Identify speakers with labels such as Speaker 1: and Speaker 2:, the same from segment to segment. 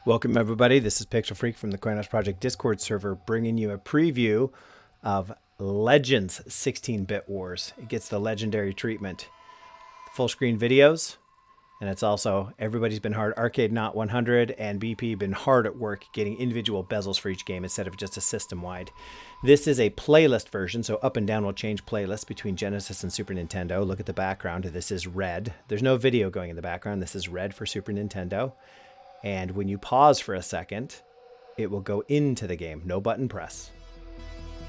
Speaker 1: Welcome everybody, this is Pixel Freak from the CoinOPS Project Discord server bringing you a preview of Legends 16-bit Wars. It gets the legendary treatment. Full screen videos, and it's also everybody's been hard. Arcade Not 100 and BP been hard at work getting individual bezels for each game instead of just a system-wide. This is a playlist version, so up and down will change playlists between Genesis and Super Nintendo. Look at the background, this is red. There's no video going in the background, this is red for Super Nintendo. And when you pause for a second, it will go into the game. No button press.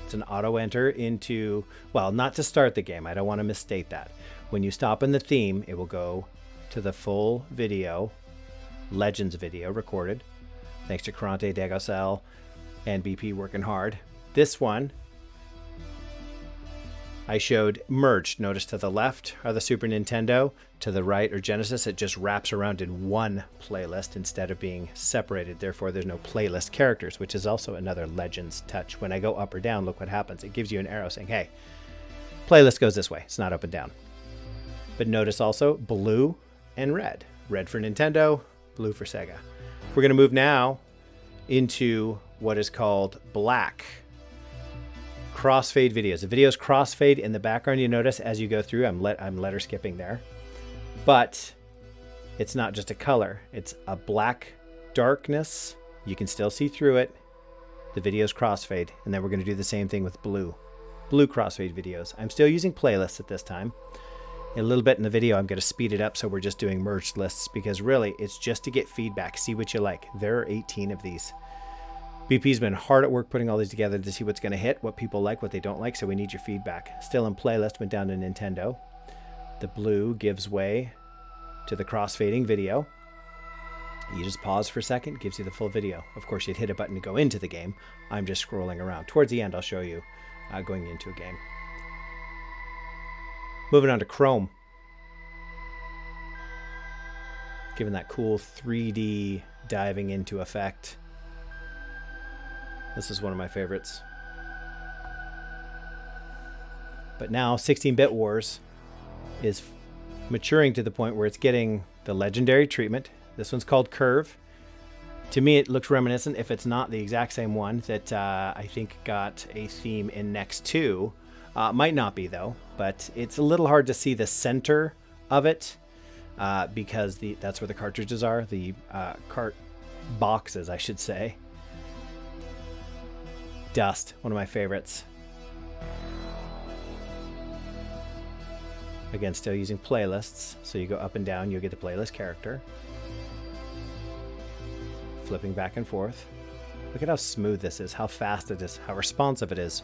Speaker 1: It's an auto enter into, well, not to start the game. I don't want to misstate that. When you stop in the theme, it will go to the full video, Legends video recorded. Thanks to Karante, Degosel, and BP working hard. This one, I showed merged. Notice to the left are the Super Nintendo, to the right or Genesis. It just wraps around in one playlist instead of being separated. Therefore, there's no playlist characters, which is also another Legends touch. When I go up or down, look what happens. It gives you an arrow saying, hey, playlist goes this way. It's not up and down. But notice also blue and red. Red for Nintendo, blue for Sega. We're going to move now into what is called black. Crossfade videos. The videos crossfade in the background. You notice as you go through, I'm letter skipping there, but it's not just a color. It's a black darkness. You can still see through it. The videos crossfade, and then we're going to do the same thing with blue crossfade videos. I'm still using playlists at this time. In a little bit in the video, I'm going to speed it up so we're just doing merged lists because really it's just to get feedback. See what you like. There are 18 of these. BP's been hard at work putting all these together to see what's going to hit, what people like, what they don't like, so we need your feedback. Still in playlist, went down to Nintendo. The blue gives way to the crossfading video. You just pause for a second, gives you the full video. Of course, you'd hit a button to go into the game. I'm just scrolling around. Towards the end, I'll show you going into a game. Moving on to Chrome. Giving that cool 3D diving into effect. This is one of my favorites. But now 16-bit Wars is maturing to the point where it's getting the legendary treatment. This one's called Curve. To me, it looks reminiscent, if it's not the exact same one, that I think got a theme in Next 2. Might not be, though, but it's a little hard to see the center of it because that's where the cartridges are, the cart boxes, I should say. Dust, one of my favorites. Again, still using playlists. So you go up and down, you'll get the playlist character. Flipping back and forth. Look at how smooth this is, how fast it is, how responsive it is.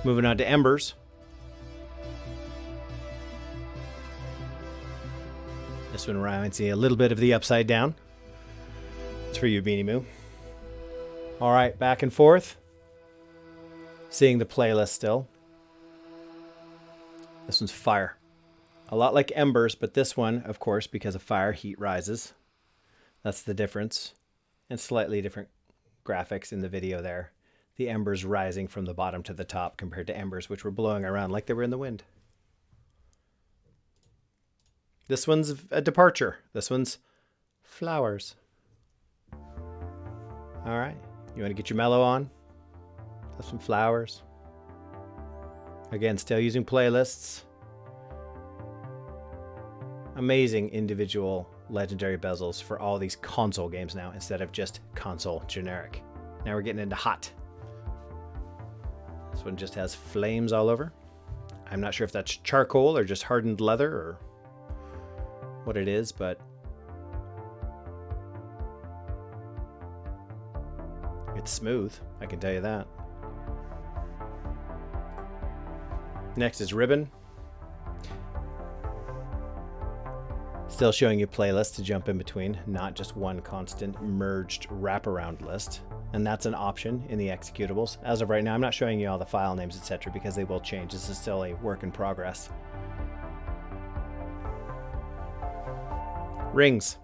Speaker 1: Moving on to Embers. This one reminds me a little bit of the Upside Down. It's for you, Beanie Moo. All right, back and forth. Seeing the playlist still. This one's fire. A lot like Embers, but this one, of course, because of fire, heat rises. That's the difference. And slightly different graphics in the video there. The embers rising from the bottom to the top compared to embers which were blowing around like they were in the wind. This one's a departure. This one's flowers. All right. You want to get your mellow on? Have some flowers. Again, still using playlists. Amazing individual legendary bezels for all these console games now instead of just console generic. Now we're getting into hot. This one just has flames all over. I'm not sure if that's charcoal or just hardened leather or what it is, but it's smooth, I can tell you that. Next is ribbon. Still showing you playlists to jump in between, not just one constant merged wraparound list. And that's an option in the executables. As of right now, I'm not showing you all the file names, etc., because they will change. This is still a work in progress. Rings.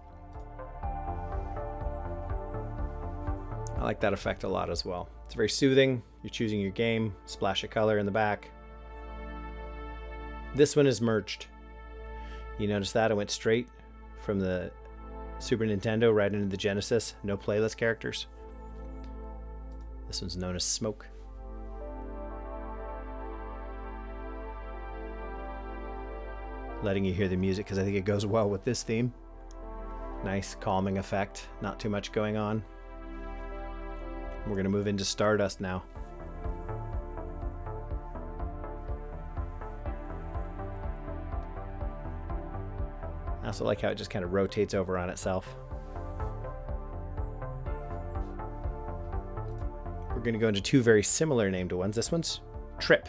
Speaker 1: I like that effect a lot as well. It's very soothing. You're choosing your game, splash of color in the back. This one is merged. You notice that? I went straight from the Super Nintendo right into the Genesis. No playlist characters. This one's known as Smoke. Letting you hear the music because I think it goes well with this theme. Nice calming effect. Not too much going on. We're going to move into Stardust now. I also like how it just kind of rotates over on itself. We're going to go into two very similar named ones. This one's Trip.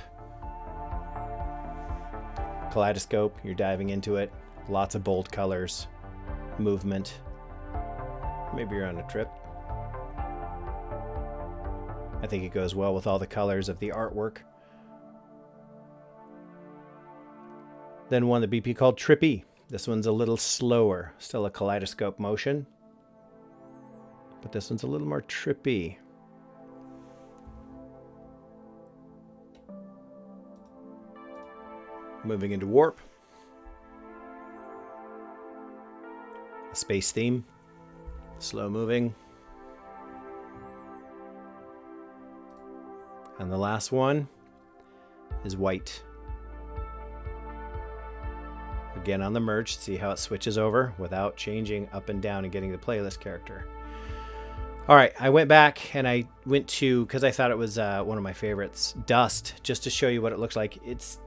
Speaker 1: Kaleidoscope, you're diving into it. Lots of bold colors, movement. Maybe you're on a trip. I think it goes well with all the colors of the artwork. Then one, the BP called Trippy. This one's a little slower, still a kaleidoscope motion, but this one's a little more trippy. Moving into Warp. A space theme, slow moving. And the last one is White. Again on the merge, see how it switches over without changing up and down and getting the playlist character. All right, I went back and I went to, because I thought it was one of my favorites, Dust, just to show you what it looks like. It's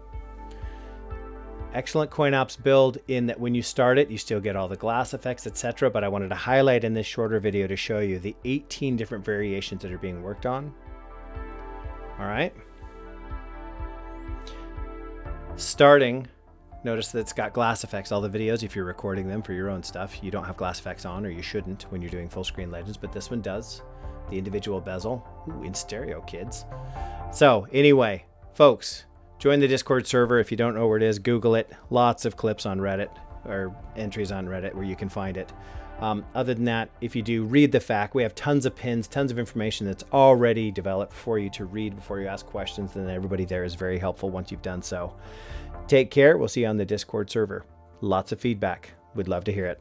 Speaker 1: excellent CoinOPS build in that when you start it, you still get all the glass effects, etc. But I wanted to highlight in this shorter video to show you the 18 different variations that are being worked on. All right. Starting, notice that it's got glass effects. All the videos, if you're recording them for your own stuff, you don't have glass effects on, or you shouldn't when you're doing full screen Legends, but this one does. The individual bezel. Ooh, in stereo, kids. So anyway, folks, join the Discord server. If you don't know where it is, Google it. Lots of clips on Reddit, or entries on Reddit where you can find it. Other than that, if you do read the FAQ, we have tons of pins, tons of information that's already developed for you to read before you ask questions. And everybody there is very helpful once you've done so. Take care. We'll see you on the Discord server. Lots of feedback. We'd love to hear it.